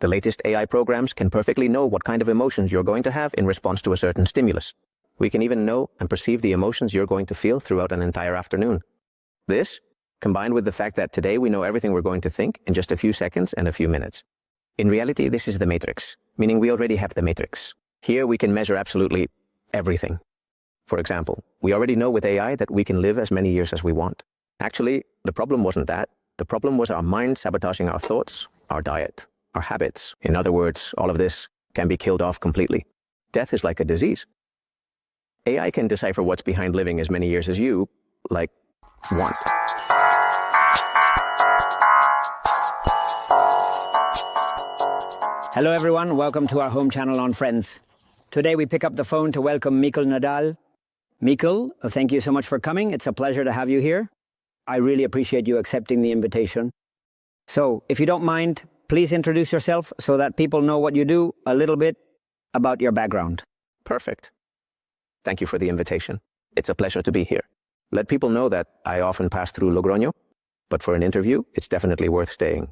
The latest AI programs can perfectly know what kind of emotions you're going to have in response to a certain stimulus. We can even know and perceive the emotions you're going to feel throughout an entire afternoon. This, combined with the fact that today we know everything we're going to think in just a few seconds and a few minutes. In reality, this is the matrix, meaning we already have the matrix. Here we can measure absolutely everything. For example, we already know with AI that we can live as many years as we want. Actually, the problem wasn't that. The problem was our mind sabotaging our thoughts, our diet, our habits. In other words, all of this can be killed off completely. Death is like a disease. AI can decipher what's behind living as many years as you, want. Hello everyone, welcome to our home channel on Friends. Today we pick up the phone to welcome Mikl Nadal. Mikl, thank you so much for coming. It's a pleasure to have you here. I really appreciate you accepting the invitation. So, if you don't mind, please introduce yourself so that people know what you do, a little bit about your background. Perfect. Thank you for the invitation. It's a pleasure to be here. Let people know that I often pass through Logroño, but for an interview, it's definitely worth staying.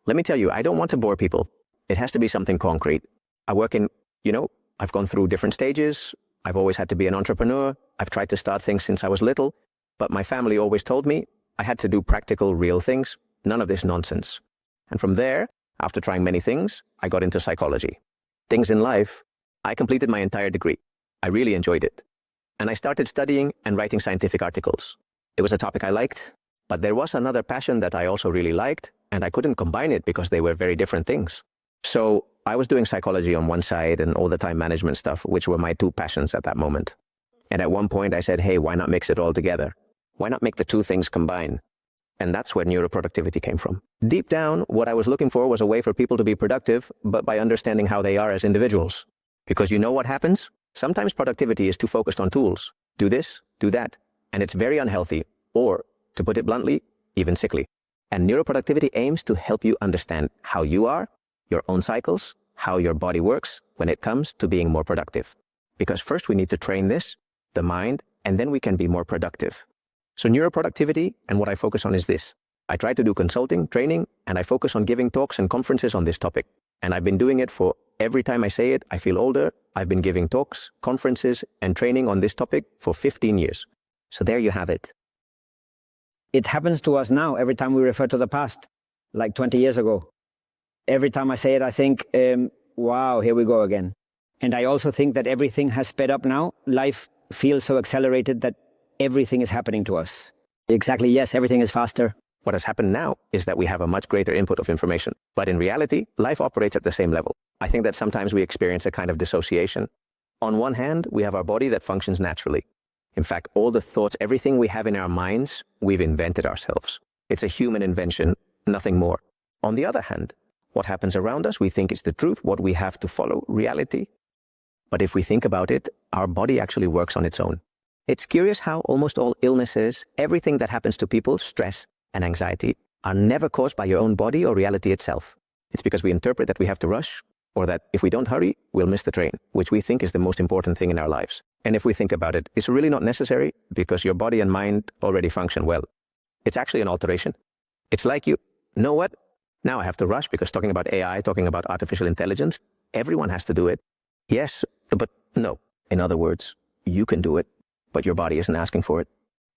Let me tell you, I don't want to bore people. It has to be something concrete. I work in, I've gone through different stages. I've always had to be an entrepreneur. I've tried to start things since I was little, but my family always told me I had to do practical, real things, none of this nonsense. And from there, after trying many things, I got into psychology. Things in life, I completed my entire degree. I really enjoyed it. And I started studying and writing scientific articles. It was a topic I liked, but there was another passion that I also really liked, and I couldn't combine it because they were very different things. So I was doing psychology on one side and all the time management stuff, which were my two passions at that moment. And at one point I said, hey, why not mix it all together? Why not make the two things combine? And that's where neuroproductivity came from. Deep down, what I was looking for was a way for people to be productive, but by understanding how they are as individuals. Because you know what happens? Sometimes productivity is too focused on tools. Do this, do that. And it's very unhealthy, or, to put it bluntly, even sickly. And neuroproductivity aims to help you understand how you are, your own cycles, how your body works when it comes to being more productive. Because first we need to train this, the mind, and then we can be more productive. So neuroproductivity, and what I focus on is this. I try to do consulting, training, and I focus on giving talks and conferences on this topic. And I've been doing it for every time I say it, I feel older. I've been giving talks, conferences, and training on this topic for 15 years. So there you have it. It happens to us now every time we refer to the past, like 20 years ago. Every time I say it, I think, wow, here we go again. And I also think that everything has sped up now. Life feels so accelerated that everything is happening to us. Exactly, yes, everything is faster. What has happened now is that we have a much greater input of information. But in reality, life operates at the same level. I think that sometimes we experience a kind of dissociation. On one hand, we have our body that functions naturally. In fact, all the thoughts, everything we have in our minds, we've invented ourselves. It's a human invention, nothing more. On the other hand, what happens around us, we think is the truth, what we have to follow, reality. But if we think about it, our body actually works on its own. It's curious how almost all illnesses, everything that happens to people, stress and anxiety, are never caused by your own body or reality itself. It's because we interpret that we have to rush, or that if we don't hurry, we'll miss the train, which we think is the most important thing in our lives. And if we think about it, it's really not necessary because your body and mind already function well. It's actually an alteration. It's like you know what? Now I have to rush because talking about AI, talking about artificial intelligence, everyone has to do it. Yes, but no. In other words, you can do it, but your body isn't asking for it.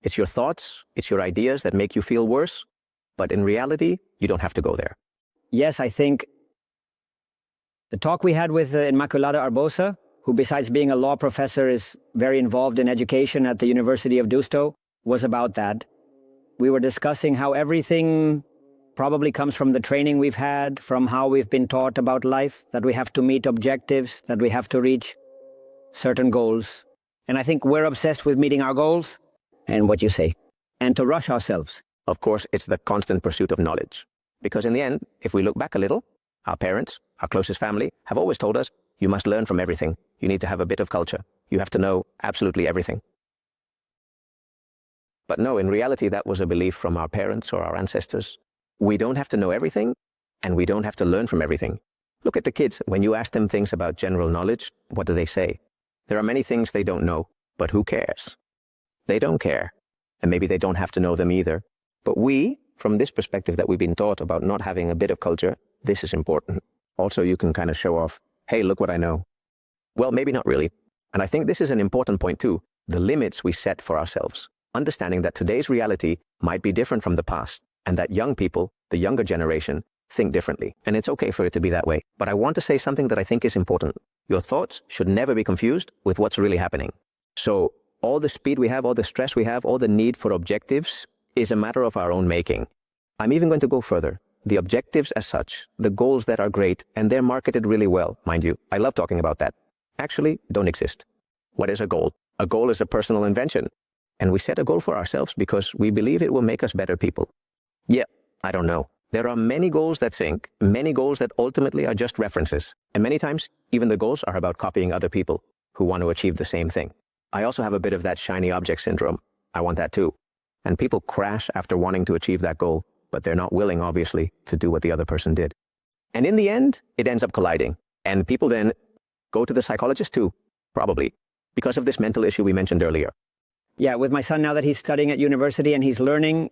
It's your thoughts, it's your ideas that make you feel worse, but in reality, you don't have to go there. Yes, I think the talk we had with Inmaculada Arbosa, who besides being a law professor is very involved in education at the University of Deusto, was about that. We were discussing how everything probably comes from the training we've had, from how we've been taught about life, that we have to meet objectives, that we have to reach certain goals. And I think we're obsessed with meeting our goals, and what you say, and to rush ourselves. Of course, it's the constant pursuit of knowledge. Because in the end, if we look back a little, our parents, our closest family, have always told us, you must learn from everything. You need to have a bit of culture. You have to know absolutely everything. But no, in reality, that was a belief from our parents or our ancestors. We don't have to know everything, and we don't have to learn from everything. Look at the kids. When you ask them things about general knowledge, what do they say? There are many things they don't know, but who cares? They don't care. And maybe they don't have to know them either. But we, from this perspective that we've been taught about not having a bit of culture, this is important. Also, you can kind of show off, hey, look what I know. Well, maybe not really. And I think this is an important point too, the limits we set for ourselves. Understanding that today's reality might be different from the past, and that young people, the younger generation, think differently. And it's okay for it to be that way. But I want to say something that I think is important. Your thoughts should never be confused with what's really happening. So all the speed we have, all the stress we have, all the need for objectives is a matter of our own making. I'm even going to go further. The objectives as such, the goals that are great, and they're marketed really well, mind you. I love talking about that. Actually, don't exist. What is a goal? A goal is a personal invention. And we set a goal for ourselves because we believe it will make us better people. Yeah, I don't know. There are many goals that sink, many goals that ultimately are just references. And many times, even the goals are about copying other people who want to achieve the same thing. I also have a bit of that shiny object syndrome. I want that too. And people crash after wanting to achieve that goal, but they're not willing, obviously, to do what the other person did. And in the end, it ends up colliding. And people then go to the psychologist too, probably, because of this mental issue we mentioned earlier. Yeah, with my son now that he's studying at university and he's learning,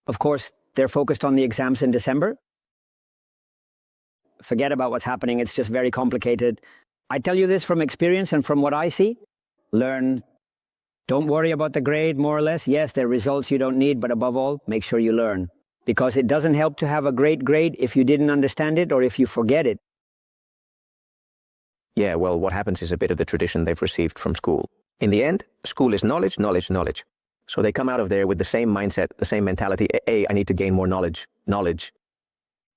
of course, they're focused on the exams in December. Forget about what's happening. It's just very complicated. I tell you this from experience and from what I see. Learn. Don't worry about the grade, more or less. Yes, there are results you don't need, but above all, make sure you learn. Because it doesn't help to have a great grade if you didn't understand it or if you forget it. Yeah, well, what happens is a bit of the tradition they've received from school. In the end, school is knowledge, knowledge, knowledge. So they come out of there with the same mindset, the same mentality. Hey, I need to gain more knowledge, knowledge.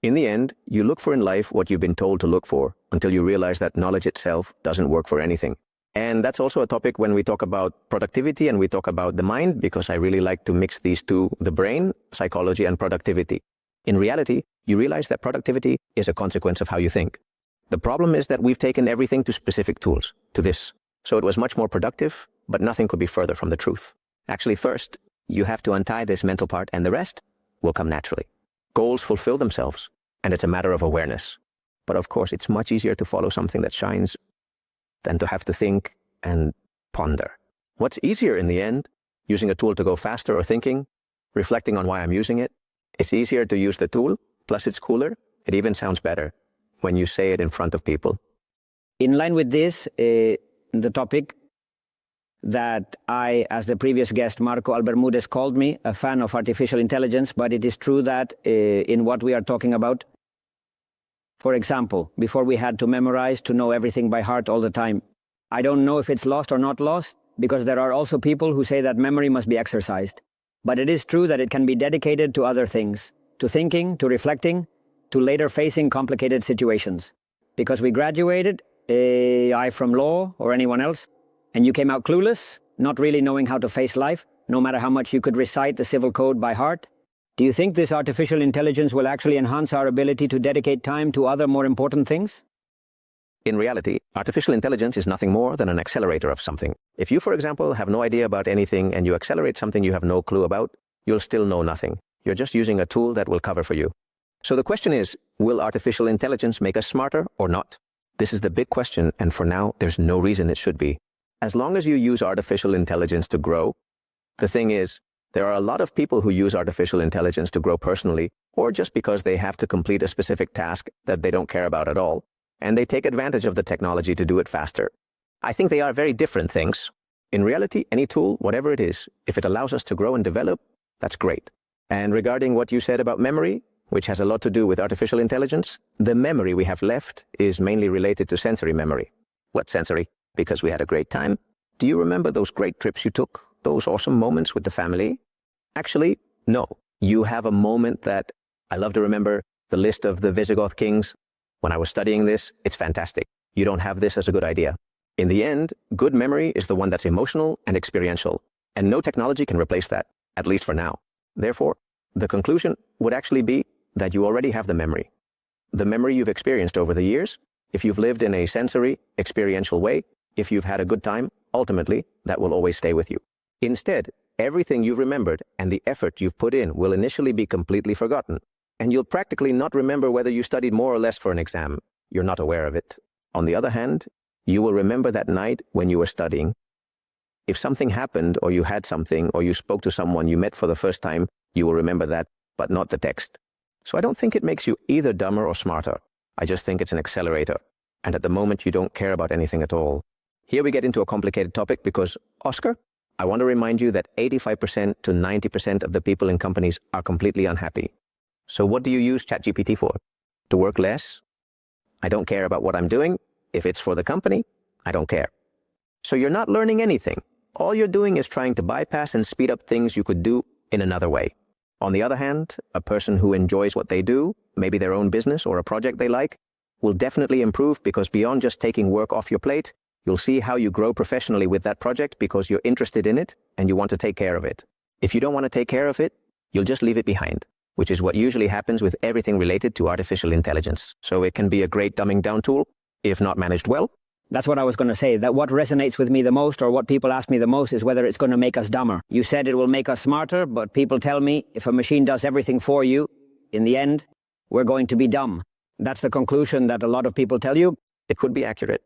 In the end, you look for in life what you've been told to look for until you realize that knowledge itself doesn't work for anything. And that's also a topic when we talk about productivity and we talk about the mind, because I really like to mix these two, the brain, psychology, and productivity. In reality, you realize that productivity is a consequence of how you think. The problem is that we've taken everything to specific tools, to this. So it was much more productive, but nothing could be further from the truth. Actually, first, you have to untie this mental part and the rest will come naturally. Goals fulfill themselves, and it's a matter of awareness. But of course, it's much easier to follow something that shines than to have to think and ponder. What's easier in the end? Using a tool to go faster or thinking, reflecting on why I'm using it. It's easier to use the tool, plus it's cooler. It even sounds better when you say it in front of people. In line with this, the topic that I, as the previous guest, Marco Albermudez, called me a fan of artificial intelligence, but it is true that in what we are talking about, for example, before we had to memorize to know everything by heart all the time. I don't know if it's lost or not lost, because there are also people who say that memory must be exercised. But it is true that it can be dedicated to other things, to thinking, to reflecting, to later facing complicated situations. Because we graduated, I from law or anyone else, and you came out clueless, not really knowing how to face life, no matter how much you could recite the civil code by heart. Do you think this artificial intelligence will actually enhance our ability to dedicate time to other more important things? In reality, artificial intelligence is nothing more than an accelerator of something. If you, for example, have no idea about anything and you accelerate something you have no clue about, you'll still know nothing. You're just using a tool that will cover for you. So the question is, will artificial intelligence make us smarter or not? This is the big question, and for now, there's no reason it should be. As long as you use artificial intelligence to grow, the thing is, there are a lot of people who use artificial intelligence to grow personally, or just because they have to complete a specific task that they don't care about at all, and they take advantage of the technology to do it faster. I think they are very different things. In reality, any tool, whatever it is, if it allows us to grow and develop, that's great. And regarding what you said about memory, which has a lot to do with artificial intelligence, the memory we have left is mainly related to sensory memory. What sensory? Because we had a great time. Do you remember those great trips you took? Those awesome moments with the family? Actually, no. You have a moment that I love to remember the list of the Visigoth kings. When I was studying this, it's fantastic. You don't have this as a good idea. In the end, good memory is the one that's emotional and experiential, and no technology can replace that, at least for now. Therefore, the conclusion would actually be that you already have the memory. The memory you've experienced over the years, if you've lived in a sensory, experiential way, if you've had a good time, ultimately, that will always stay with you. Instead, everything you've remembered and the effort you've put in will initially be completely forgotten, and you'll practically not remember whether you studied more or less for an exam. You're not aware of it. On the other hand, you will remember that night when you were studying. If something happened, or you had something, or you spoke to someone you met for the first time, you will remember that, but not the text. So I don't think it makes you either dumber or smarter. I just think it's an accelerator. And at the moment, you don't care about anything at all. Here we get into a complicated topic because, Oscar, I want to remind you that 85% to 90% of the people in companies are completely unhappy. So what do you use ChatGPT for? To work less? I don't care about what I'm doing. If it's for the company, I don't care. So you're not learning anything. All you're doing is trying to bypass and speed up things you could do in another way. On the other hand, a person who enjoys what they do, maybe their own business or a project they like, will definitely improve because beyond just taking work off your plate, you'll see how you grow professionally with that project because you're interested in it and you want to take care of it. If you don't want to take care of it, you'll just leave it behind, which is what usually happens with everything related to artificial intelligence. So it can be a great dumbing down tool, if not managed well. That's what I was going to say, that what resonates with me the most, or what people ask me the most, is whether it's going to make us dumber. You said it will make us smarter, but people tell me if a machine does everything for you, in the end, we're going to be dumb. That's the conclusion that a lot of people tell you. It could be accurate.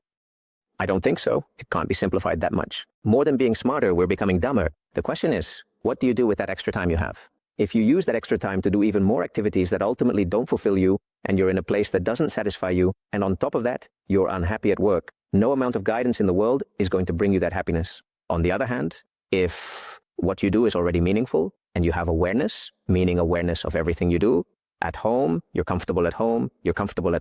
I don't think so. It can't be simplified that much. More than being smarter, we're becoming dumber. The question is, what do you do with that extra time you have? If you use that extra time to do even more activities that ultimately don't fulfill you, and you're in a place that doesn't satisfy you, and on top of that, you're unhappy at work, no amount of guidance in the world is going to bring you that happiness. On the other hand, if what you do is already meaningful, and you have awareness, meaning awareness of everything you do, at home, you're comfortable at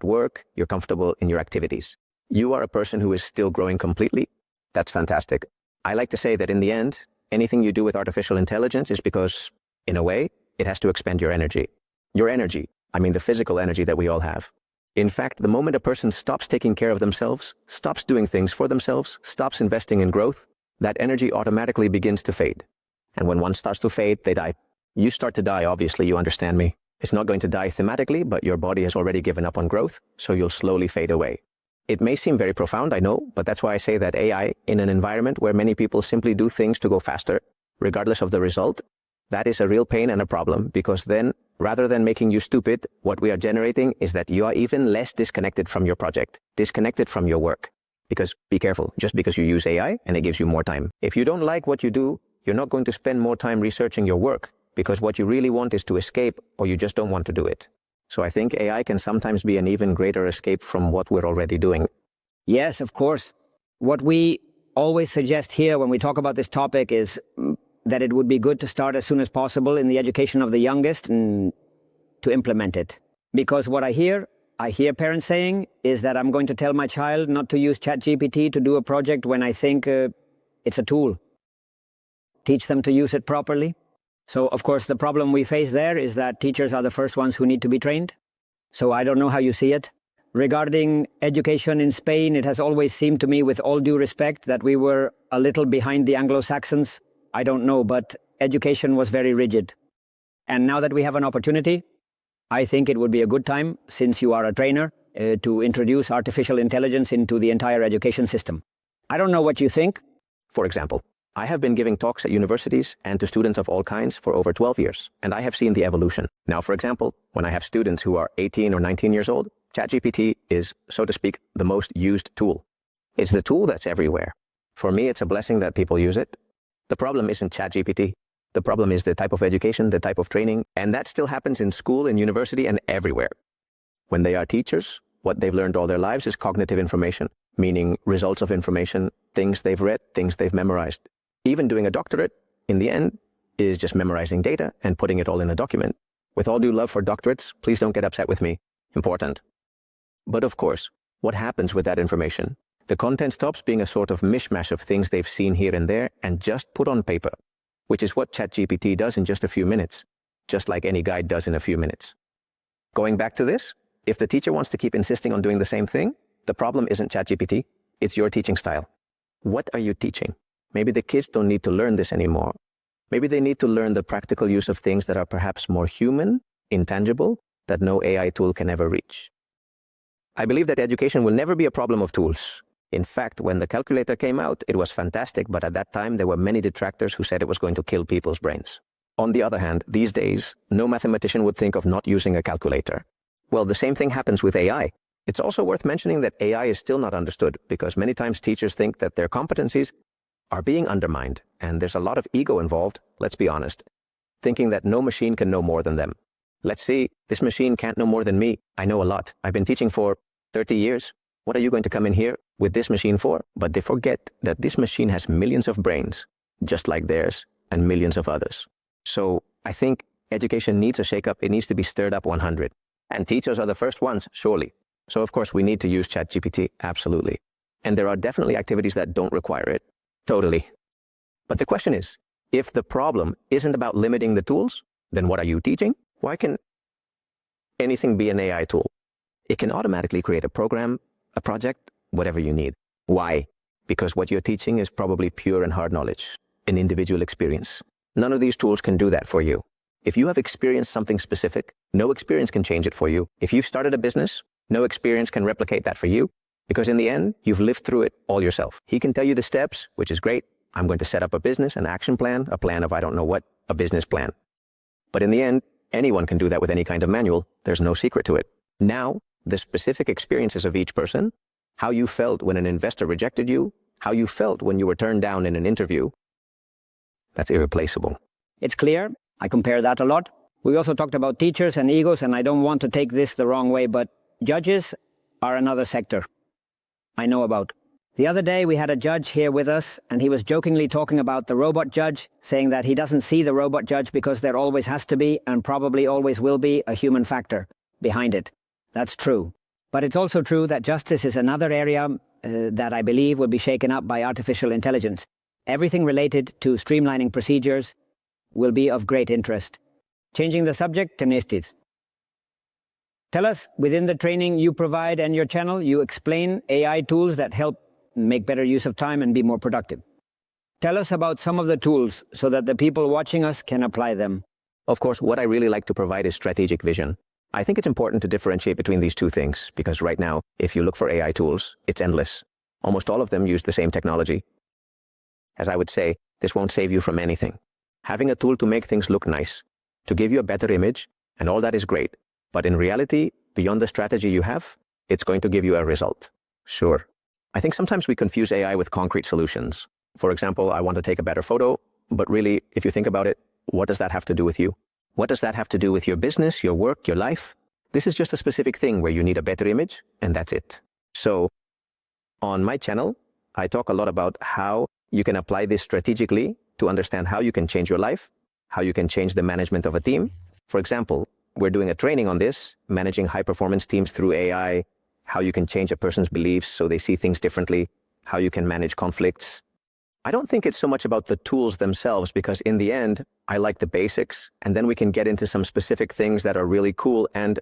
work, you're comfortable in your activities. You are a person who is still growing completely. That's fantastic. I like to say that in the end, anything you do with artificial intelligence is because, in a way, it has to expend your energy. Your energy, I mean the physical energy that we all have. In fact, the moment a person stops taking care of themselves, stops doing things for themselves, stops investing in growth, that energy automatically begins to fade. And when one starts to fade, they die. You start to die, obviously, you understand me. It's not going to die thematically, but your body has already given up on growth, so you'll slowly fade away. It may seem very profound, I know, but that's why I say that AI, in an environment where many people simply do things to go faster, regardless of the result, that is a real pain and a problem, because then, rather than making you stupid, what we are generating is that you are even less disconnected from your project, disconnected from your work. Because, be careful, just because you use AI and it gives you more time. If you don't like what you do, you're not going to spend more time researching your work, because what you really want is to escape, or you just don't want to do it. So I think AI can sometimes be an even greater escape from what we're already doing. Yes, of course. What we always suggest here when we talk about this topic is that it would be good to start as soon as possible in the education of the youngest and to implement it. Because what I hear parents saying is that I'm going to tell my child not to use ChatGPT to do a project when I think it's a tool. Teach them to use it properly. So, of course, the problem we face there is that teachers are the first ones who need to be trained. So I don't know how you see it. Regarding education in Spain, it has always seemed to me, with all due respect, that we were a little behind the Anglo-Saxons. I don't know, but education was very rigid. And now that we have an opportunity, I think it would be a good time, since you are a trainer, to introduce artificial intelligence into the entire education system. I don't know what you think. For example, I have been giving talks at universities and to students of all kinds for over 12 years, and I have seen the evolution. Now, for example, when I have students who are 18 or 19 years old, ChatGPT is, so to speak, the most used tool. It's the tool that's everywhere. For me, it's a blessing that people use it. The problem isn't ChatGPT. The problem is the type of education, the type of training, and that still happens in school, in university, and everywhere. When they are teachers, what they've learned all their lives is cognitive information, meaning results of information, things they've read, things they've memorized. Even doing a doctorate, in the end, is just memorizing data and putting it all in a document. With all due love for doctorates, please don't get upset with me. Important. But of course, what happens with that information? The content stops being a sort of mishmash of things they've seen here and there and just put on paper, which is what ChatGPT does in just a few minutes, just like any guide does in a few minutes. Going back to this, if the teacher wants to keep insisting on doing the same thing, the problem isn't ChatGPT, it's your teaching style. What are you teaching? Maybe the kids don't need to learn this anymore. Maybe they need to learn the practical use of things that are perhaps more human, intangible, that no AI tool can ever reach. I believe that education will never be a problem of tools. In fact, when the calculator came out, it was fantastic, but at that time there were many detractors who said it was going to kill people's brains. On the other hand, these days, no mathematician would think of not using a calculator. Well, the same thing happens with AI. It's also worth mentioning that AI is still not understood, because many times teachers think that their competencies are being undermined, and there's a lot of ego involved, let's be honest, thinking that no machine can know more than them. Let's see, this machine can't know more than me. I know a lot. I've been teaching for 30 years. What are you going to come in here with this machine for? But they forget that this machine has millions of brains, just like theirs, and millions of others. So I think education needs a shake-up. It needs to be stirred up 100. And teachers are the first ones, surely. So of course we need to use ChatGPT, absolutely. And there are definitely activities that don't require it, totally. But the question is, if the problem isn't about limiting the tools, then what are you teaching? Why can anything be an AI tool? It can automatically create a program, a project, whatever you need. Why? Because what you're teaching is probably pure and hard knowledge, an individual experience. None of these tools can do that for you. If you have experienced something specific, no experience can change it for you. If you've started a business, no experience can replicate that for you, because in the end, you've lived through it all yourself. He can tell you the steps, which is great. I'm going to set up a business, an action plan, a plan of I don't know what, a business plan. But in the end, anyone can do that with any kind of manual. There's no secret to it. Now, the specific experiences of each person, how you felt when an investor rejected you, how you felt when you were turned down in an interview, that's irreplaceable. It's clear. I compare that a lot. We also talked about teachers and egos, and I don't want to take this the wrong way, but judges are another sector I know about. The other day we had a judge here with us, and he was jokingly talking about the robot judge, saying that he doesn't see the robot judge because there always has to be, and probably always will be, a human factor behind it. That's true. But it's also true that justice is another area that I believe will be shaken up by artificial intelligence. Everything related to streamlining procedures will be of great interest. Changing the subject, temnestis. Tell us, within the training you provide and your channel, you explain AI tools that help make better use of time and be more productive. Tell us about some of the tools so that the people watching us can apply them. Of course, what I really like to provide is strategic vision. I think it's important to differentiate between these two things, because right now, if you look for AI tools, it's endless. Almost all of them use the same technology. As I would say, this won't save you from anything. Having a tool to make things look nice, to give you a better image, and all that is great. But in reality, beyond the strategy you have, it's going to give you a result. Sure. I think sometimes we confuse AI with concrete solutions. For example, I want to take a better photo, but really, if you think about it, what does that have to do with you? What does that have to do with your business, your work, your life? This is just a specific thing where you need a better image, and that's it. So, on my channel, I talk a lot about how you can apply this strategically to understand how you can change your life, how you can change the management of a team. For example, we're doing a training on this, managing high-performance teams through AI, how you can change a person's beliefs so they see things differently, how you can manage conflicts. I don't think it's so much about the tools themselves, because in the end, I like the basics, and then we can get into some specific things that are really cool and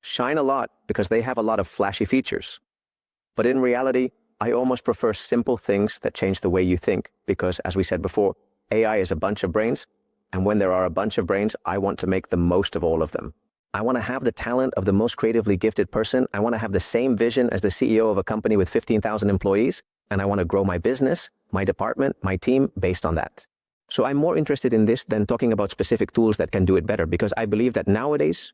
shine a lot because they have a lot of flashy features. But in reality, I almost prefer simple things that change the way you think, because as we said before, AI is a bunch of brains, and when there are a bunch of brains, I want to make the most of all of them. I want to have the talent of the most creatively gifted person. I want to have the same vision as the CEO of a company with 15,000 employees, and I want to grow my business, my department, my team based on that. So I'm more interested in this than talking about specific tools that can do it better, because I believe that nowadays,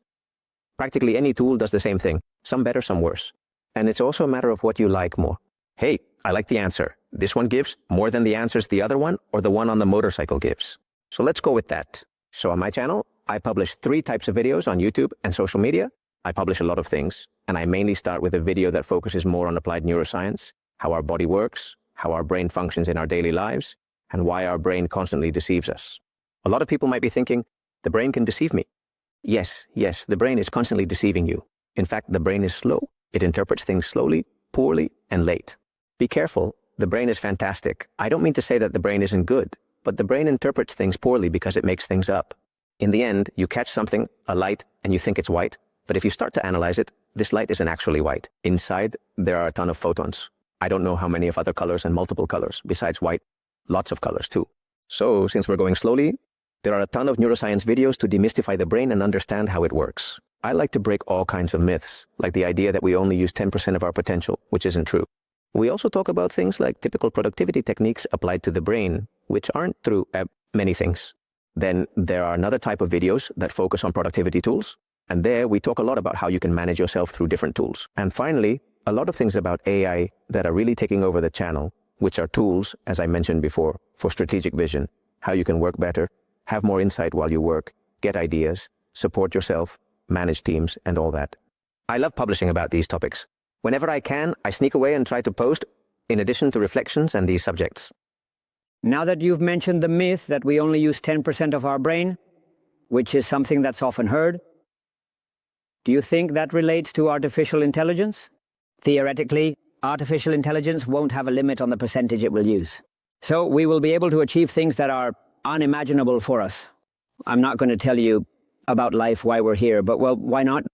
practically any tool does the same thing, some better, some worse. And it's also a matter of what you like more. Hey, I like the answer. This one gives more than the answers the other one or the one on the motorcycle gives. So let's go with that. So on my channel, I publish 3 types of videos on YouTube and social media. I publish a lot of things, and I mainly start with a video that focuses more on applied neuroscience, how our body works, how our brain functions in our daily lives, and why our brain constantly deceives us. A lot of people might be thinking, the brain can deceive me. Yes, the brain is constantly deceiving you. In fact, the brain is slow. It interprets things slowly, poorly, and late. Be careful, the brain is fantastic. I don't mean to say that the brain isn't good, but the brain interprets things poorly because it makes things up. In the end, you catch something, a light, and you think it's white, but if you start to analyze it, this light isn't actually white. Inside, there are a ton of photons. I don't know how many of other colors and multiple colors, besides white, lots of colors too. So, since we're going slowly, there are a ton of neuroscience videos to demystify the brain and understand how it works. I like to break all kinds of myths, like the idea that we only use 10% of our potential, which isn't true. We also talk about things like typical productivity techniques applied to the brain, which aren't true at many things. Then there are another type of videos that focus on productivity tools, and there we talk a lot about how you can manage yourself through different tools. And finally, a lot of things about AI that are really taking over the channel, which are tools, as I mentioned before, for strategic vision, how you can work better, have more insight while you work, get ideas, support yourself, manage teams, and all that. I love publishing about these topics. Whenever I can, I sneak away and try to post, in addition to reflections and these subjects. Now that you've mentioned the myth that we only use 10% of our brain, which is something that's often heard, do you think that relates to artificial intelligence? Theoretically, artificial intelligence won't have a limit on the percentage it will use. So we will be able to achieve things that are unimaginable for us. I'm not going to tell you about life, why we're here, but well, why not?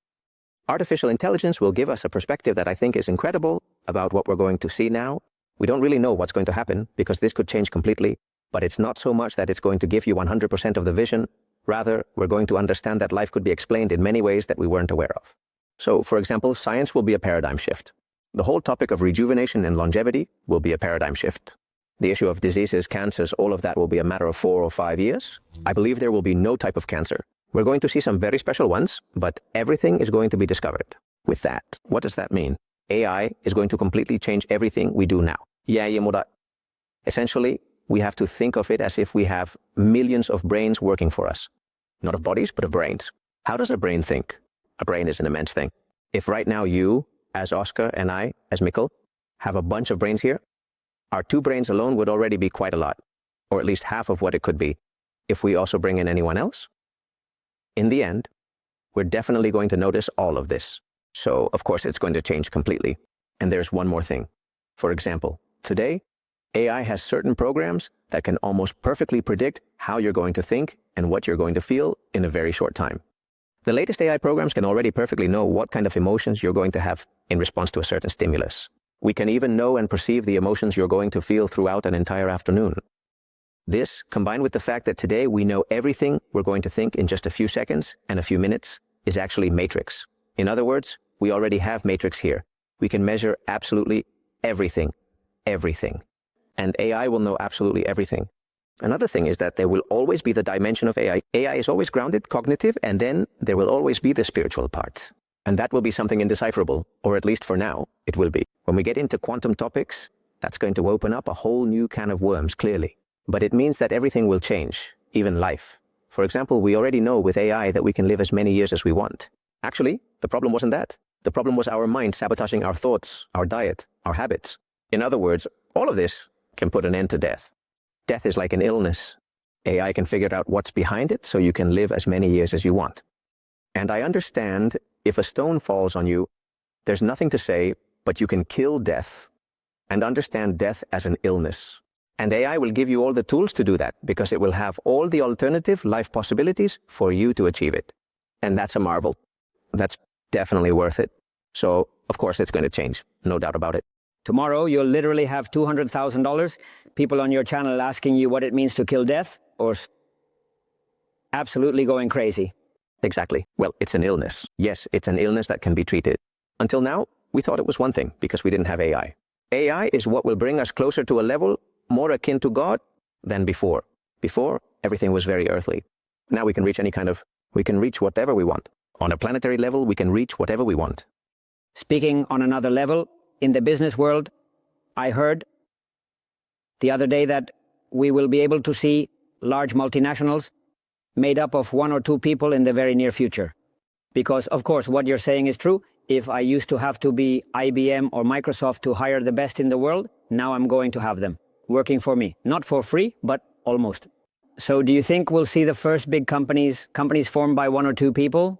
Artificial intelligence will give us a perspective that I think is incredible about what we're going to see now. We don't really know what's going to happen because this could change completely, but it's not so much that it's going to give you 100% of the vision. Rather, we're going to understand that life could be explained in many ways that we weren't aware of. So, for example, science will be a paradigm shift. The whole topic of rejuvenation and longevity will be a paradigm shift. The issue of diseases, cancers, all of that will be a matter of 4 or 5 years. I believe there will be no type of cancer. We're going to see some very special ones, but everything is going to be discovered. With that, what does that mean? AI is going to completely change everything we do now. Essentially, we have to think of it as if we have millions of brains working for us. Not of bodies, but of brains. How does a brain think? A brain is an immense thing. If right now you, as Oscar, and I, as Mikl, have a bunch of brains here, our 2 brains alone would already be quite a lot, or at least half of what it could be. If we also bring in anyone else, in the end, we're definitely going to notice all of this. So, of course, it's going to change completely. And there's one more thing. For example, today, AI has certain programs that can almost perfectly predict how you're going to think and what you're going to feel in a very short time. The latest AI programs can already perfectly know what kind of emotions you're going to have in response to a certain stimulus. We can even know and perceive the emotions you're going to feel throughout an entire afternoon. This, combined with the fact that today we know everything we're going to think in just a few seconds and a few minutes, is actually matrix. In other words, we already have matrix here. We can measure absolutely everything. And AI will know absolutely everything. Another thing is that there will always be the dimension of AI. AI is always grounded, cognitive, and then there will always be the spiritual part. And that will be something indecipherable, or at least for now, it will be. When we get into quantum topics, that's going to open up a whole new can of worms, clearly. But it means that everything will change, even life. For example, we already know with AI that we can live as many years as we want. Actually, the problem wasn't that. The problem was our mind sabotaging our thoughts, our diet, our habits. In other words, all of this can put an end to death. Death is like an illness. AI can figure out what's behind it so you can live as many years as you want. And I understand if a stone falls on you, there's nothing to say, but you can kill death and understand death as an illness. And AI will give you all the tools to do that because it will have all the alternative life possibilities for you to achieve it. And that's a marvel. That's definitely worth it. So, of course, it's going to change. No doubt about it. Tomorrow, you'll literally have $200,000 people on your channel asking you what it means to kill death, or absolutely going crazy. Exactly. Well, it's an illness. Yes, it's an illness that can be treated. Until now, we thought it was one thing because we didn't have AI. AI is what will bring us closer to a level more akin to God than before. Before, everything was very earthly. Now we can reach we can reach whatever we want. On a planetary level, we can reach whatever we want. Speaking on another level, in the business world, I heard the other day that we will be able to see large multinationals made up of 1 or 2 people in the very near future. Because, of course, what you're saying is true. If I used to have to be IBM or Microsoft to hire the best in the world, now I'm going to have them working for me. Not for free, but almost. So do you think we'll see the first big companies formed by 1 or 2 people?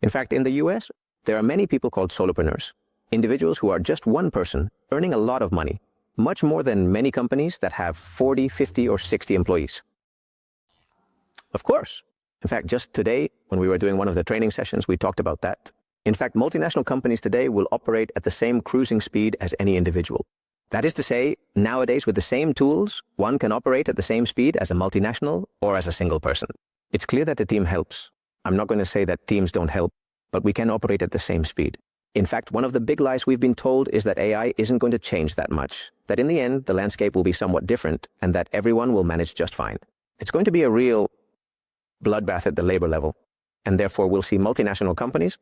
In fact, in the US, there are many people called solopreneurs, individuals who are just one person earning a lot of money, much more than many companies that have 40, 50, or 60 employees. Of course. In fact, just today, when we were doing one of the training sessions, we talked about that. In fact, multinational companies today will operate at the same cruising speed as any individual. That is to say, nowadays with the same tools, one can operate at the same speed as a multinational or as a single person. It's clear that the team helps. I'm not going to say that teams don't help, but we can operate at the same speed. In fact, one of the big lies we've been told is that AI isn't going to change that much, that in the end, the landscape will be somewhat different and that everyone will manage just fine. It's going to be a real bloodbath at the labor level, and therefore we'll see multinational companies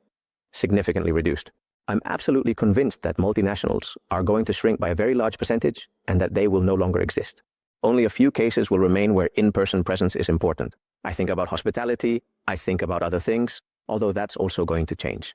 significantly reduced. I'm absolutely convinced that multinationals are going to shrink by a very large percentage and that they will no longer exist. Only a few cases will remain where in-person presence is important. I think about hospitality. I think about other things, although that's also going to change.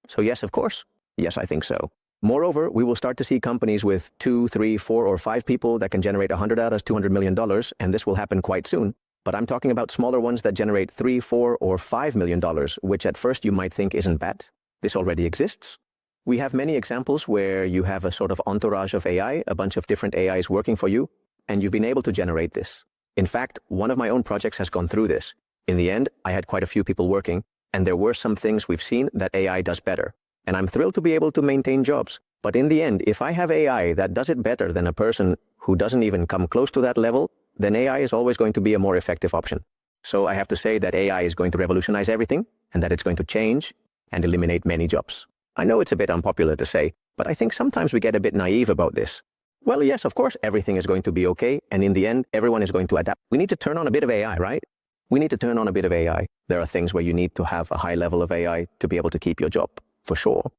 So yes, of course. Yes, I think so. Moreover, we will start to see companies with 2, 3, 4, or 5 people that can generate $200 million, and this will happen quite soon. But I'm talking about smaller ones that generate $3, 4, or $5 million, which at first you might think isn't bad. This already exists. We have many examples where you have a sort of entourage of AI, a bunch of different AIs working for you, and you've been able to generate this. In fact, one of my own projects has gone through this. In the end, I had quite a few people working, and there were some things we've seen that AI does better. And I'm thrilled to be able to maintain jobs. But in the end, if I have AI that does it better than a person who doesn't even come close to that level, then AI is always going to be a more effective option. So I have to say that AI is going to revolutionize everything, and that it's going to change and eliminate many jobs. I know it's a bit unpopular to say, but I think sometimes we get a bit naive about this. Well, yes, of course, everything is going to be okay, and in the end, everyone is going to adapt. We need to turn on a bit of AI, right? We need to turn on a bit of AI. There are things where you need to have a high level of AI to be able to keep your job, for sure.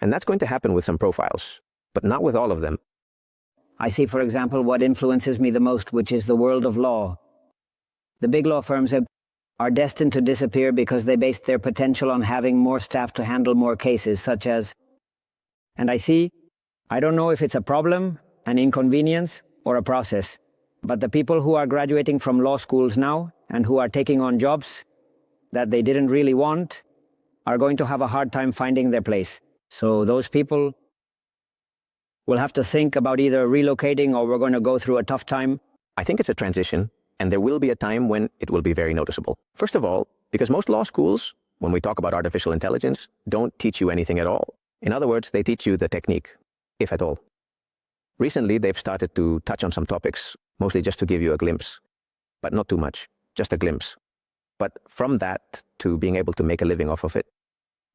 And that's going to happen with some profiles, but not with all of them. I see, for example, what influences me the most, which is the world of law. The big law firms are destined to disappear because they based their potential on having more staff to handle more cases, such as... And I don't know if it's a problem, an inconvenience, or a process, but the people who are graduating from law schools now and who are taking on jobs that they didn't really want are going to have a hard time finding their place. So those people will have to think about either relocating or we're going to go through a tough time. I think it's a transition, and there will be a time when it will be very noticeable. First of all, because most law schools, when we talk about artificial intelligence, don't teach you anything at all. In other words, they teach you the technique, if at all. Recently, they've started to touch on some topics, mostly just to give you a glimpse, but not too much, just a glimpse. But from that to being able to make a living off of it,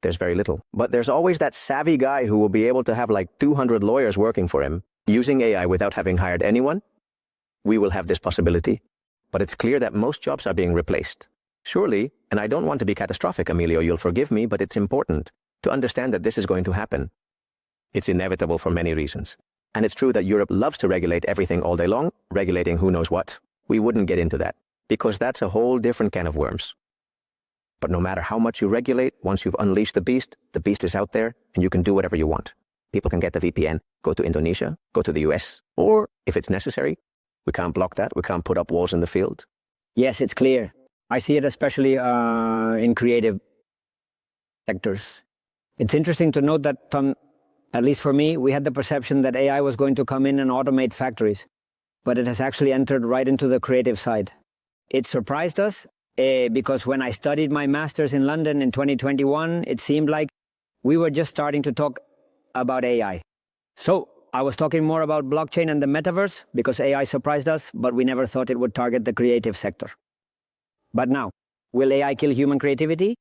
there's very little. But there's always that savvy guy who will be able to have like 200 lawyers working for him, using AI without having hired anyone. We will have this possibility. But it's clear that most jobs are being replaced. Surely, and I don't want to be catastrophic, Emilio, you'll forgive me, but it's important to understand that this is going to happen. It's inevitable for many reasons. And it's true that Europe loves to regulate everything all day long, regulating who knows what. We wouldn't get into that, because that's a whole different can of worms. But no matter how much you regulate, once you've unleashed the beast is out there, and you can do whatever you want. People can get the VPN, go to Indonesia, go to the US, or, if it's necessary, we can't block that, we can't put up walls in the field. Yes, it's clear. I see it especially in creative sectors. It's interesting to note that, at least for me, we had the perception that AI was going to come in and automate factories, but it has actually entered right into the creative side. It surprised us because when I studied my master's in London in 2021, it seemed like we were just starting to talk about AI. So I was talking more about blockchain and the metaverse because AI surprised us, but we never thought it would target the creative sector. But now, will AI kill human creativity?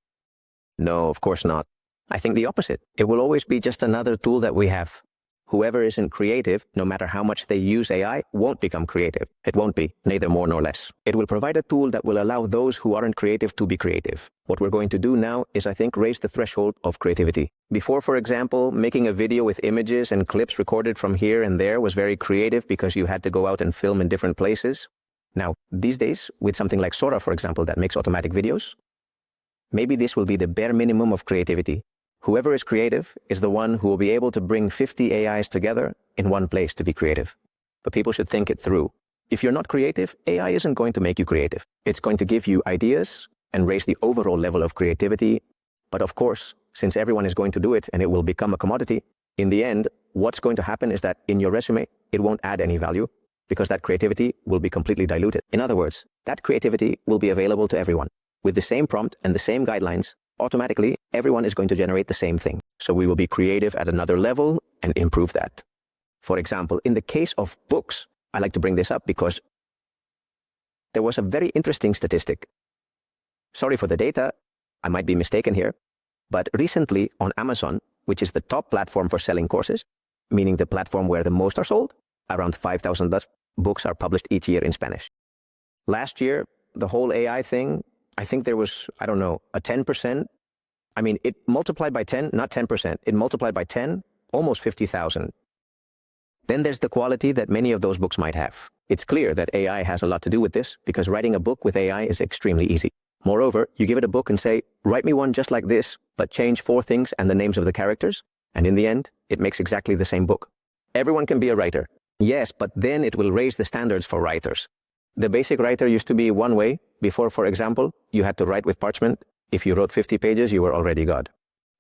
No, of course not. I think the opposite. It will always be just another tool that we have. Whoever isn't creative, no matter how much they use AI, won't become creative. It won't be, neither more nor less. It will provide a tool that will allow those who aren't creative to be creative. What we're going to do now is, I think, raise the threshold of creativity. Before, for example, making a video with images and clips recorded from here and there was very creative because you had to go out and film in different places. Now, these days, with something like Sora, for example, that makes automatic videos, maybe this will be the bare minimum of creativity. Whoever is creative is the one who will be able to bring 50 AIs together in one place to be creative. But people should think it through. If you're not creative, AI isn't going to make you creative. It's going to give you ideas and raise the overall level of creativity. But of course, since everyone is going to do it and it will become a commodity, in the end, what's going to happen is that in your resume, it won't add any value because that creativity will be completely diluted. In other words, that creativity will be available to everyone. With the same prompt and the same guidelines, automatically, everyone is going to generate the same thing. So we will be creative at another level and improve that. For example, in the case of books, I like to bring this up because there was a very interesting statistic. Sorry for the data, I might be mistaken here, but recently on Amazon, which is the top platform for selling courses, meaning the platform where the most are sold, around 5,000 books are published each year in Spanish. Last year, the whole AI thing, I think there was, a 10%. I mean, it multiplied by 10, not 10%. It multiplied by 10, almost 50,000 Then there's the quality that many of those books might have. It's clear that AI has a lot to do with this because writing a book with AI is extremely easy. Moreover, you give it a book and say, write me one just like this, but change 4 things and the names of the characters, and in the end, it makes exactly the same book. Everyone can be a writer. Yes, but then it will raise the standards for writers. The basic writer used to be one way. Before, for example, you had to write with parchment. If you wrote 50 pages, you were already God.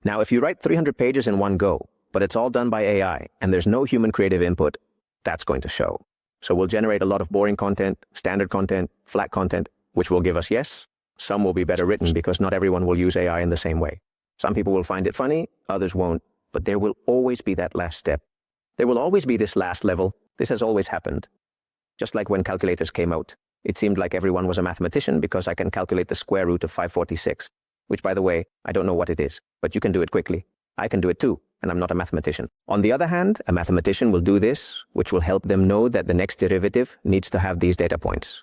Now, if you write 300 pages in one go, but it's all done by AI, and there's no human creative input, that's going to show. So we'll generate a lot of boring content, standard content, flat content, which will give us yes. Some will be better written because not everyone will use AI in the same way. Some people will find it funny, others won't, but there will always be that last step. There will always be this last level. This has always happened. Just like when calculators came out, it seemed like everyone was a mathematician because I can calculate the square root of 546, which, by the way, I don't know what it is, but you can do it quickly. I can do it too, and I'm not a mathematician. On the other hand, a mathematician will do this, which will help them know that the next derivative needs to have these data points.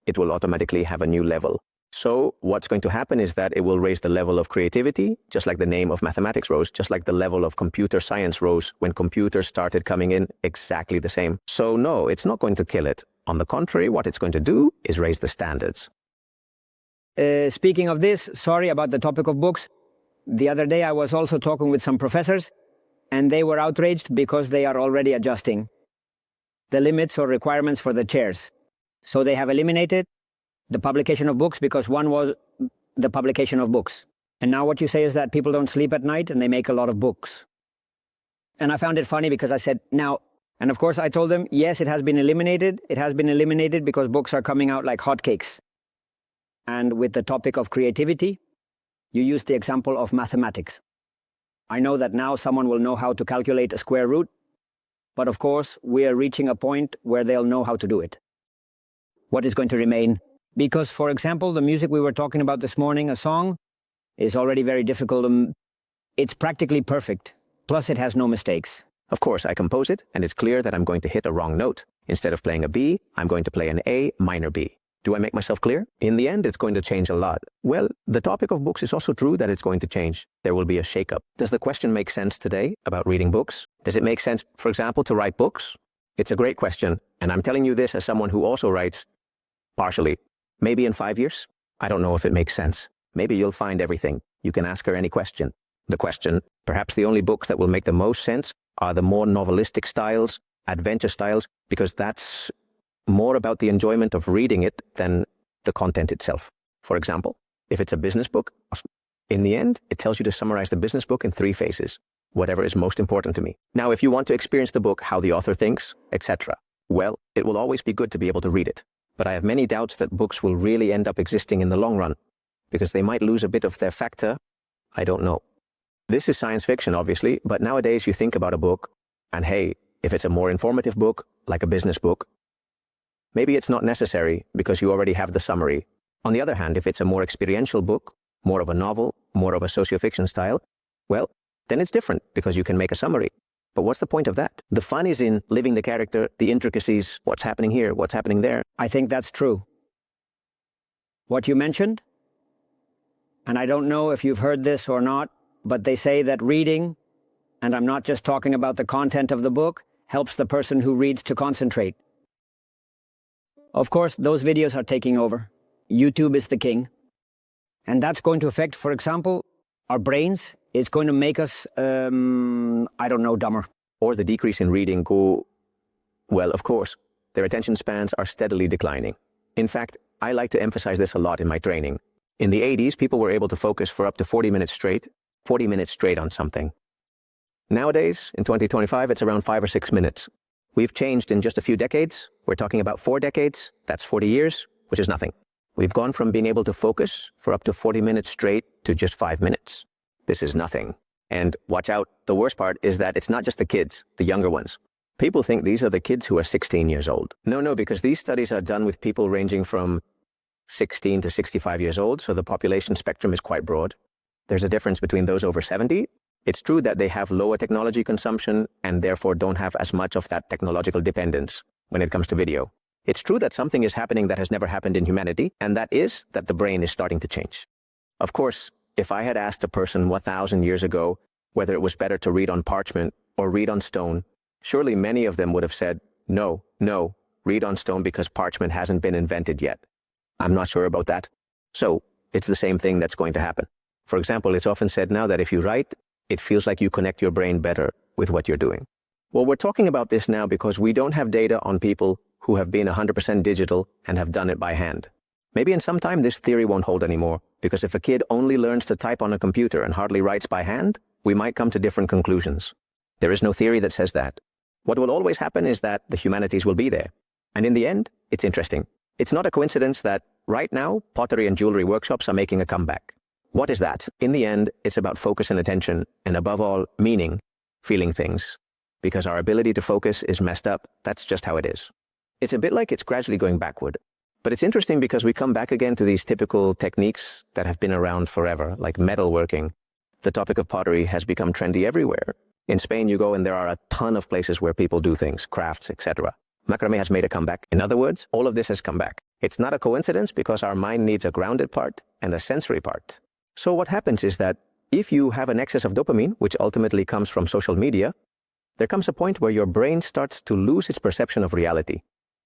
It will automatically have a new level. So what's going to happen is that it will raise the level of creativity, just like the name of mathematics rose, just like the level of computer science rose when computers started coming in, exactly the same. So no, it's not going to kill it. On the contrary, what it's going to do is raise the standards. Speaking of this, sorry about the topic of books. The other day I was also talking with some professors, and they were outraged because they are already adjusting the limits or requirements for the chairs. So they have eliminated the publication of books because one was the publication of books. And now what you say is that people don't sleep at night and they make a lot of books. And I found it funny because I said, now, and of course I told them, yes, it has been eliminated. It has been eliminated because books are coming out like hotcakes. And with the topic of creativity, you used the example of mathematics. I know that now someone will know how to calculate a square root, but of course we are reaching a point where they'll know how to do it. What is going to remain? Because, for example, the music we were talking about this morning, a song, is already very difficult. It's practically perfect. Plus, it has no mistakes. Of course, I compose it, and it's clear that I'm going to hit a wrong note. Instead of playing a B, I'm going to play an A minor B. Do I make myself clear? In the end, it's going to change a lot. Well, the topic of books is also true that it's going to change. There will be a shakeup. Does the question make sense today about reading books? Does it make sense, for example, to write books? It's a great question, and I'm telling you this as someone who also writes partially. Maybe in 5 years? I don't know if it makes sense. Maybe you'll find everything. You can ask her any question. The question, perhaps the only books that will make the most sense are the more novelistic styles, adventure styles, because that's more about the enjoyment of reading it than the content itself. For example, if it's a business book, in the end, it tells you to summarize the business book in 3 phases, whatever is most important to me. Now, if you want to experience the book, how the author thinks, etc., well, it will always be good to be able to read it. But I have many doubts that books will really end up existing in the long run, because they might lose a bit of their factor. I don't know. This is science fiction, obviously, but nowadays you think about a book, and hey, if it's a more informative book, like a business book, maybe it's not necessary because you already have the summary. On the other hand, if it's a more experiential book, more of a novel, more of a socio-fiction style, well, then it's different because you can make a summary. But what's the point of that? The fun is in living the character, the intricacies, what's happening here, what's happening there. I think that's true. What you mentioned, and I don't know if you've heard this or not, but they say that reading, and I'm not just talking about the content of the book, helps the person who reads to concentrate. Of course, those videos are taking over. YouTube is the king. And that's going to affect, for example, our brains. It's going to make us, dumber. Or the decrease in reading go, well, of course, their attention spans are steadily declining. In fact, I like to emphasize this a lot in my training. In the 80s, people were able to focus for up to 40 minutes straight on something. Nowadays, in 2025, it's around 5 or 6 minutes. We've changed in just a few decades. We're talking about 4 decades. That's 40 years, which is nothing. We've gone from being able to focus for up to 40 minutes straight to just 5 minutes. This is nothing. And watch out, the worst part is that it's not just the kids, the younger ones. People think these are the kids who are 16 years old. No, because these studies are done with people ranging from 16 to 65 years old, so the population spectrum is quite broad. There's a difference between those over 70. It's true that they have lower technology consumption and therefore don't have as much of that technological dependence when it comes to video. It's true that something is happening that has never happened in humanity, and that is that the brain is starting to change. Of course, if I had asked a person 1,000 years ago whether it was better to read on parchment or read on stone, Surely many of them would have said, no, read on stone because parchment hasn't been invented yet. I'm not sure about that. So, it's the same thing that's going to happen. For example, it's often said now that if you write, it feels like you connect your brain better with what you're doing. Well, we're talking about this now because we don't have data on people who have been 100% digital and have done it by hand. Maybe in some time this theory won't hold anymore, because if a kid only learns to type on a computer and hardly writes by hand, we might come to different conclusions. There is no theory that says that. What will always happen is that the humanities will be there. And in the end, it's interesting. It's not a coincidence that right now, pottery and jewelry workshops are making a comeback. What is that? In the end, it's about focus and attention, and above all, meaning, feeling things. Because our ability to focus is messed up, that's just how it is. It's a bit like it's gradually going backward. But it's interesting because we come back again to these typical techniques that have been around forever, like metalworking. The topic of pottery has become trendy everywhere. In Spain, you go and there are a ton of places where people do things, crafts, etc. Macrame has made a comeback. In other words, all of this has come back. It's not a coincidence because our mind needs a grounded part and a sensory part. So what happens is that if you have an excess of dopamine, which ultimately comes from social media, there comes a point where your brain starts to lose its perception of reality.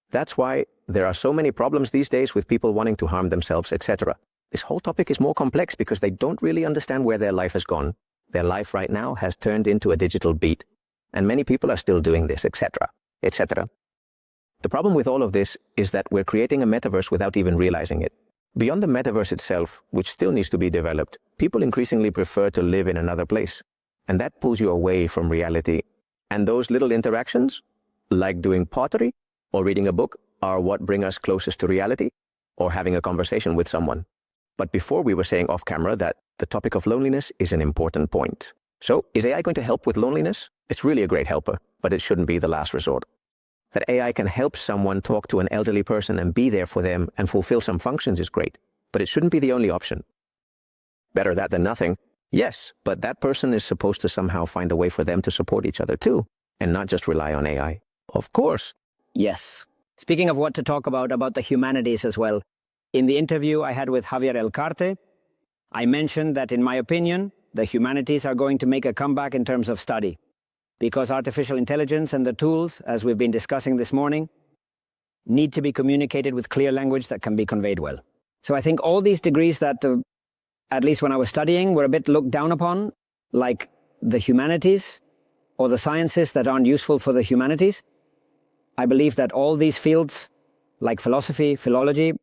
That's why there are so many problems these days with people wanting to harm themselves, etc. This whole topic is more complex because they don't really understand where their life has gone. Their life right now has turned into a digital beat, and many people are still doing this, etc., etc. The problem with all of this is that we're creating a metaverse without even realizing it. Beyond the metaverse itself, which still needs to be developed, people increasingly prefer to live in another place, and that pulls you away from reality. And those little interactions, like doing pottery or reading a book, are what bring us closest to reality, or having a conversation with someone. But before we were saying off camera that the topic of loneliness is an important point. So, is AI going to help with loneliness? It's really a great helper, but it shouldn't be the last resort. That AI can help someone talk to an elderly person and be there for them and fulfill some functions is great, but it shouldn't be the only option. Better that than nothing. Yes, but that person is supposed to somehow find a way for them to support each other too, and not just rely on AI. Of course. Yes. Speaking of what to talk about the humanities as well. In the interview I had with Javier Elcarte, I mentioned that in my opinion, the humanities are going to make a comeback in terms of study, because artificial intelligence and the tools, as we've been discussing this morning, need to be communicated with clear language that can be conveyed well. So I think all these degrees that, at least when I was studying, were a bit looked down upon, like the humanities or the sciences that aren't useful for the humanities. I believe that all these fields, like philosophy, philology,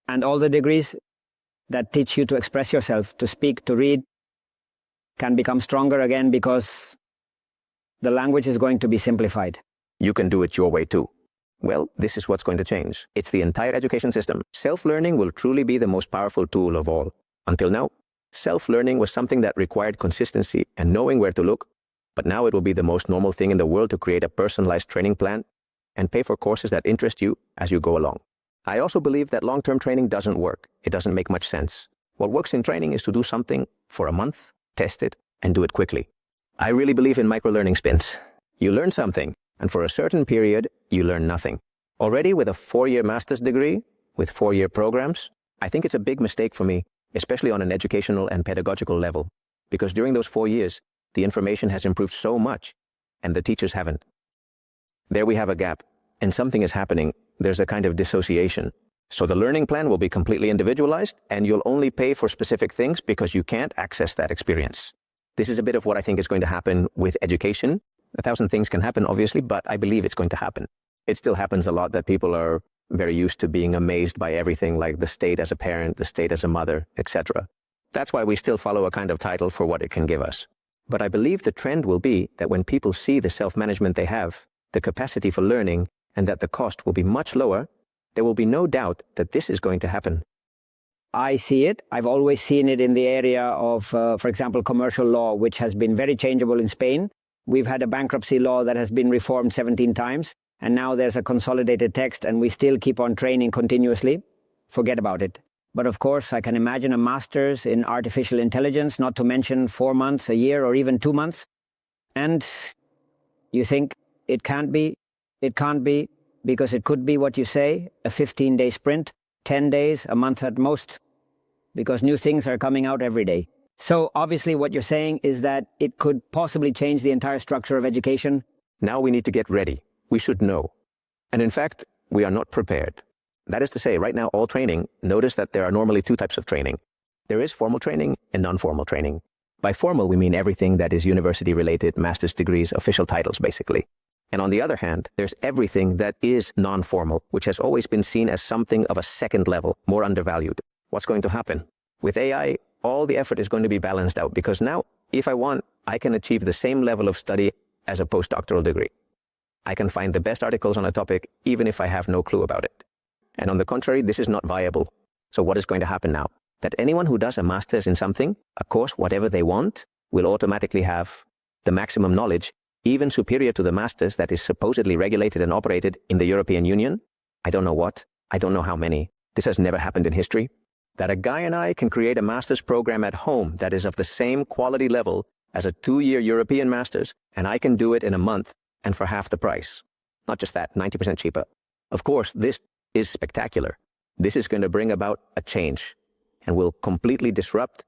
and all the degrees that teach you to express yourself, to speak, to read, can become stronger again because the language is going to be simplified. You can do it your way too. Well, this is what's going to change. It's the entire education system. Self-learning will truly be the most powerful tool of all. Until now, self-learning was something that required consistency and knowing where to look, but now it will be the most normal thing in the world to create a personalized training plan and pay for courses that interest you as you go along. I also believe that long-term training doesn't work. It doesn't make much sense. What works in training is to do something for a month, test it, and do it quickly. I really believe in micro-learning sprints. You learn something, and for a certain period, you learn nothing. Already with a 4-year master's degree, with 4-year programs, I think it's a big mistake for me, especially on an educational and pedagogical level, because during those 4 years, the information has improved so much, and the teachers haven't. There we have a gap, and something is happening. There's a kind of dissociation. So the learning plan will be completely individualized, and you'll only pay for specific things because you can't access that experience. This is a bit of what I think is going to happen with education. 1,000 things can happen, obviously, but I believe it's going to happen. It still happens a lot that people are very used to being amazed by everything, like the state as a parent, the state as a mother, etc. That's why we still follow a kind of title for what it can give us. But I believe the trend will be that when people see the self-management they have, the capacity for learning, and that the cost will be much lower, there will be no doubt that this is going to happen. I see it. I've always seen it in the area of, for example, commercial law, which has been very changeable in Spain. We've had a bankruptcy law that has been reformed 17 times, and now there's a consolidated text, and we still keep on training continuously. Forget about it. But of course, I can imagine a master's in artificial intelligence, not to mention 4 months, a year, or even 2 months. And you think it can't be, because it could be what you say, a 15-day sprint, 10 days, a month at most, because new things are coming out every day. So obviously what you're saying is that it could possibly change the entire structure of education, Now we need to get ready. We should know. And in fact, we are not prepared. That is to say, right now, all training, notice that there are normally two types of training. There is formal training and non-formal training. By formal, we mean everything that is university-related, master's degrees, official titles, basically. And on the other hand, there's everything that is non-formal, which has always been seen as something of a second level, more undervalued. What's going to happen? With AI, all the effort is going to be balanced out, because now, if I want, I can achieve the same level of study as a postdoctoral degree. I can find the best articles on a topic, even if I have no clue about it. And on the contrary, this is not viable. So what is going to happen now? That anyone who does a master's in something, a course, whatever they want, will automatically have the maximum knowledge, even superior to the master's that is supposedly regulated and operated in the European Union. I don't know what. I don't know how many. This has never happened in history. That a guy and I can create a master's program at home that is of the same quality level as a 2-year European master's, and I can do it in a month and for half the price. Not just that, 90% cheaper. Of course, this is spectacular. This is going to bring about a change and will completely disrupt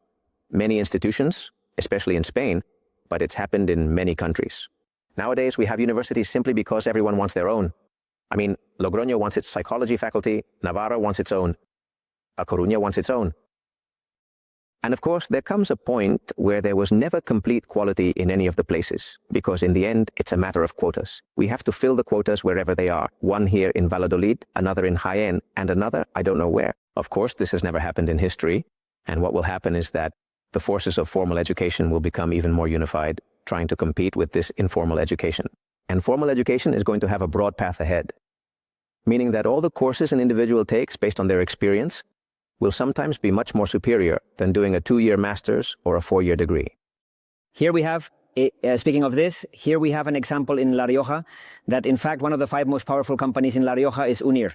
many institutions, especially in Spain, but it's happened in many countries. Nowadays, we have universities simply because everyone wants their own. I mean, Logroño wants its psychology faculty, Navarra wants its own, A Coruña wants its own. And of course, there comes a point where there was never complete quality in any of the places, because in the end, it's a matter of quotas. We have to fill the quotas wherever they are. One here in Valladolid, another in Jaén, and another, I don't know where. Of course, this has never happened in history. And what will happen is that the forces of formal education will become even more unified, trying to compete with this informal education. And formal education is going to have a broad path ahead, meaning that all the courses an individual takes based on their experience will sometimes be much more superior than doing a 2-year master's or a 4-year degree. Here we have, speaking of this, here we have an example in La Rioja that in fact one of the 5 most powerful companies in La Rioja is Unir.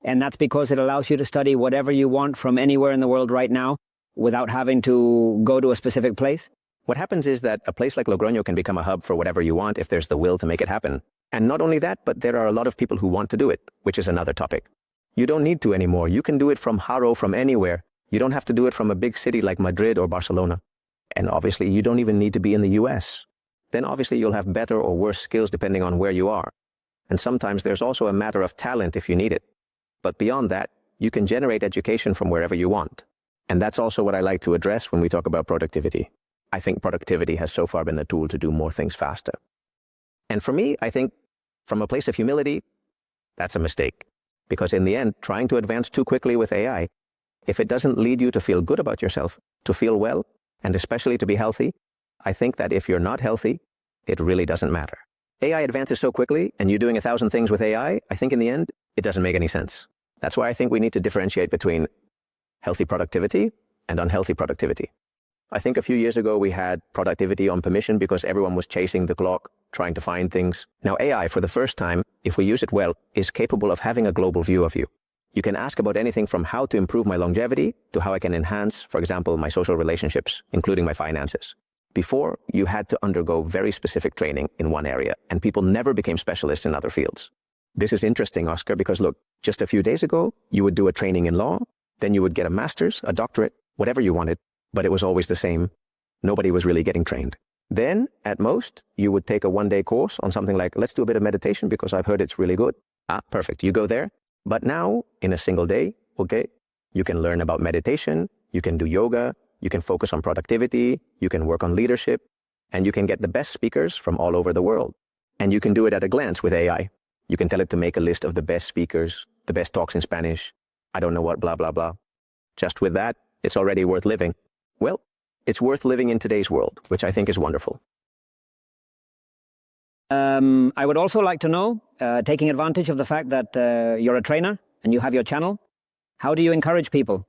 And that's because it allows you to study whatever you want from anywhere in the world right now without having to go to a specific place. What happens is that a place like Logroño can become a hub for whatever you want if there's the will to make it happen. And not only that, but there are a lot of people who want to do it, which is another topic. You don't need to anymore. You can do it from Haro, from anywhere. You don't have to do it from a big city like Madrid or Barcelona. And obviously, you don't even need to be in the US. Then obviously, you'll have better or worse skills depending on where you are. And sometimes there's also a matter of talent if you need it. But beyond that, you can generate education from wherever you want. And that's also what I like to address when we talk about productivity. I think productivity has so far been a tool to do more things faster. And for me, I think from a place of humility, that's a mistake. Because in the end, trying to advance too quickly with AI, if it doesn't lead you to feel good about yourself, to feel well, and especially to be healthy, I think that if you're not healthy, it really doesn't matter. AI advances so quickly, and you doing 1,000 things with AI, I think in the end, it doesn't make any sense. That's why I think we need to differentiate between healthy productivity and unhealthy productivity. I think a few years ago we had productivity on permission because everyone was chasing the clock, trying to find things. Now AI, for the first time, if we use it well, is capable of having a global view of you. You can ask about anything from how to improve my longevity to how I can enhance, for example, my social relationships, including my finances. Before, you had to undergo very specific training in one area, and people never became specialists in other fields. This is interesting, Oscar, because look, just a few days ago, you would do a training in law, then you would get a master's, a doctorate, whatever you wanted, but it was always the same. Nobody was really getting trained. Then, at most, you would take a 1-day course on something like, let's do a bit of meditation because I've heard it's really good. Ah, perfect. You go there. But now, in a single day, okay, you can learn about meditation, you can do yoga, you can focus on productivity, you can work on leadership, and you can get the best speakers from all over the world. And you can do it at a glance with AI. You can tell it to make a list of the best speakers, the best talks in Spanish, I don't know what, blah, blah, blah. Just with that, it's already worth living. Well, it's worth living in today's world, which I think is wonderful. I would also like to know, taking advantage of the fact that you're a trainer and you have your channel, how do you encourage people?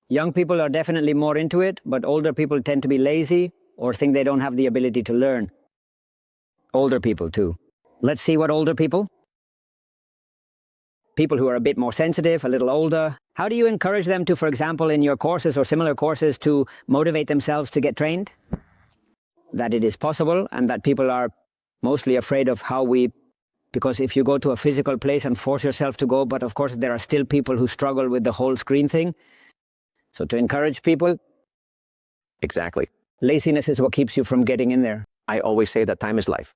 Young people are definitely more into it, but older people tend to be lazy or think they don't have the ability to learn. Older people too. Let's see what older people who are a bit more sensitive, a little older, how do you encourage them to, for example, in your courses or similar courses, to motivate themselves to get trained? That it is possible, and that people are mostly afraid of because if you go to a physical place and force yourself to go, but of course there are still people who struggle with the whole screen thing. So to encourage people. Exactly. Laziness is what keeps you from getting in there. I always say that time is life.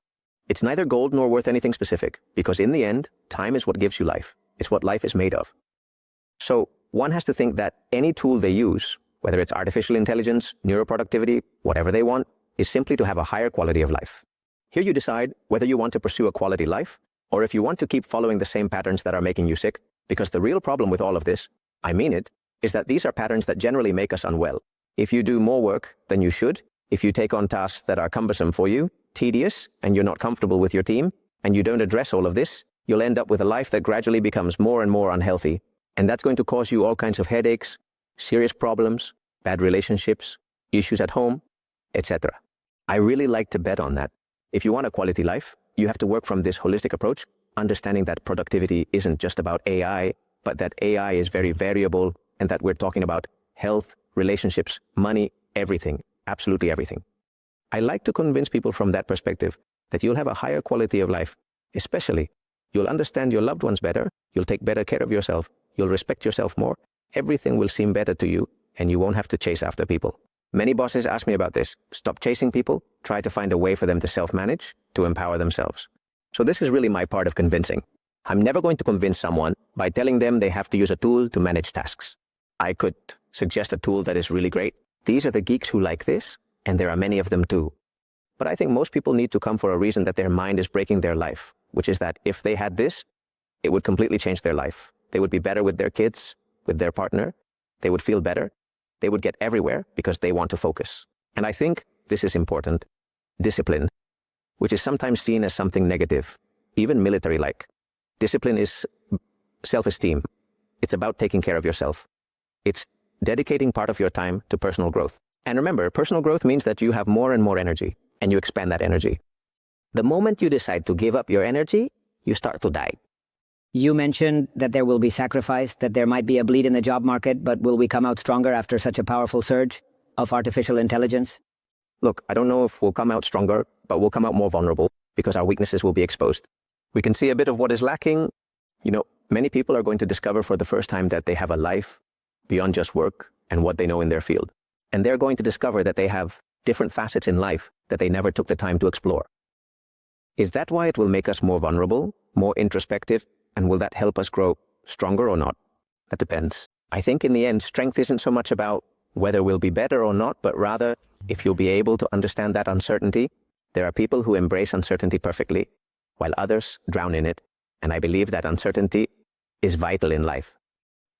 It's neither gold nor worth anything specific, because in the end, time is what gives you life. It's what life is made of. So one has to think that any tool they use, whether it's artificial intelligence, neuroproductivity, whatever they want, is simply to have a higher quality of life. Here you decide whether you want to pursue a quality life, or if you want to keep following the same patterns that are making you sick, because the real problem with all of this, I mean it, is that these are patterns that generally make us unwell. If you do more work than you should, if you take on tasks that are cumbersome for you, tedious, and you're not comfortable with your team, and you don't address all of this, you'll end up with a life that gradually becomes more and more unhealthy. And that's going to cause you all kinds of headaches, serious problems, bad relationships, issues at home, etc. I really like to bet on that. If you want a quality life, you have to work from this holistic approach, understanding that productivity isn't just about AI, but that AI is very variable, and that we're talking about health, relationships, money, everything, absolutely everything. I like to convince people from that perspective that you'll have a higher quality of life, especially you'll understand your loved ones better, you'll take better care of yourself, you'll respect yourself more, everything will seem better to you, and you won't have to chase after people. Many bosses ask me about this. Stop chasing people, try to find a way for them to self-manage, to empower themselves. So this is really my part of convincing. I'm never going to convince someone by telling them they have to use a tool to manage tasks. I could suggest a tool that is really great. These are the geeks who like this, and there are many of them too. But I think most people need to come for a reason that their mind is breaking their life, which is that if they had this, it would completely change their life. They would be better with their kids, with their partner. They would feel better. They would get everywhere because they want to focus. And I think this is important. Discipline, which is sometimes seen as something negative, even military-like. Discipline is self-esteem. It's about taking care of yourself. It's dedicating part of your time to personal growth. And remember, personal growth means that you have more and more energy, and you expand that energy. The moment you decide to give up your energy, you start to die. You mentioned that there will be sacrifice, that there might be a bleed in the job market, but will we come out stronger after such a powerful surge of artificial intelligence? Look, I don't know if we'll come out stronger, but we'll come out more vulnerable because our weaknesses will be exposed. We can see a bit of what is lacking. Many people are going to discover for the first time that they have a life beyond just work and what they know in their field. And they're going to discover that they have different facets in life that they never took the time to explore. Is that why it will make us more vulnerable, more introspective, and will that help us grow stronger or not? That depends. I think in the end, strength isn't so much about whether we'll be better or not, but rather if you'll be able to understand that uncertainty. There are people who embrace uncertainty perfectly, while others drown in it. And I believe that uncertainty is vital in life.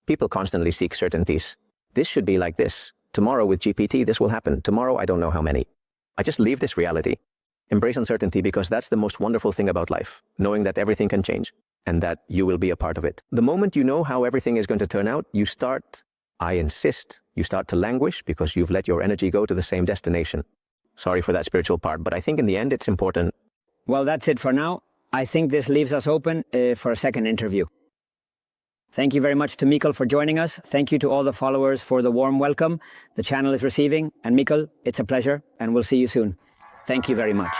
People constantly seek certainties. This should be like this. Tomorrow with GPT, this will happen. Tomorrow, I don't know how many. I just leave this reality. Embrace uncertainty because that's the most wonderful thing about life, knowing that everything can change and that you will be a part of it. The moment you know how everything is going to turn out, you start to languish because you've let your energy go to the same destination. Sorry for that spiritual part, but I think in the end it's important. Well, that's it for now. I think this leaves us open for a second interview. Thank you very much to Mikl for joining us. Thank you to all the followers for the warm welcome the channel is receiving. And Mikl, it's a pleasure, and we'll see you soon. Thank you very much.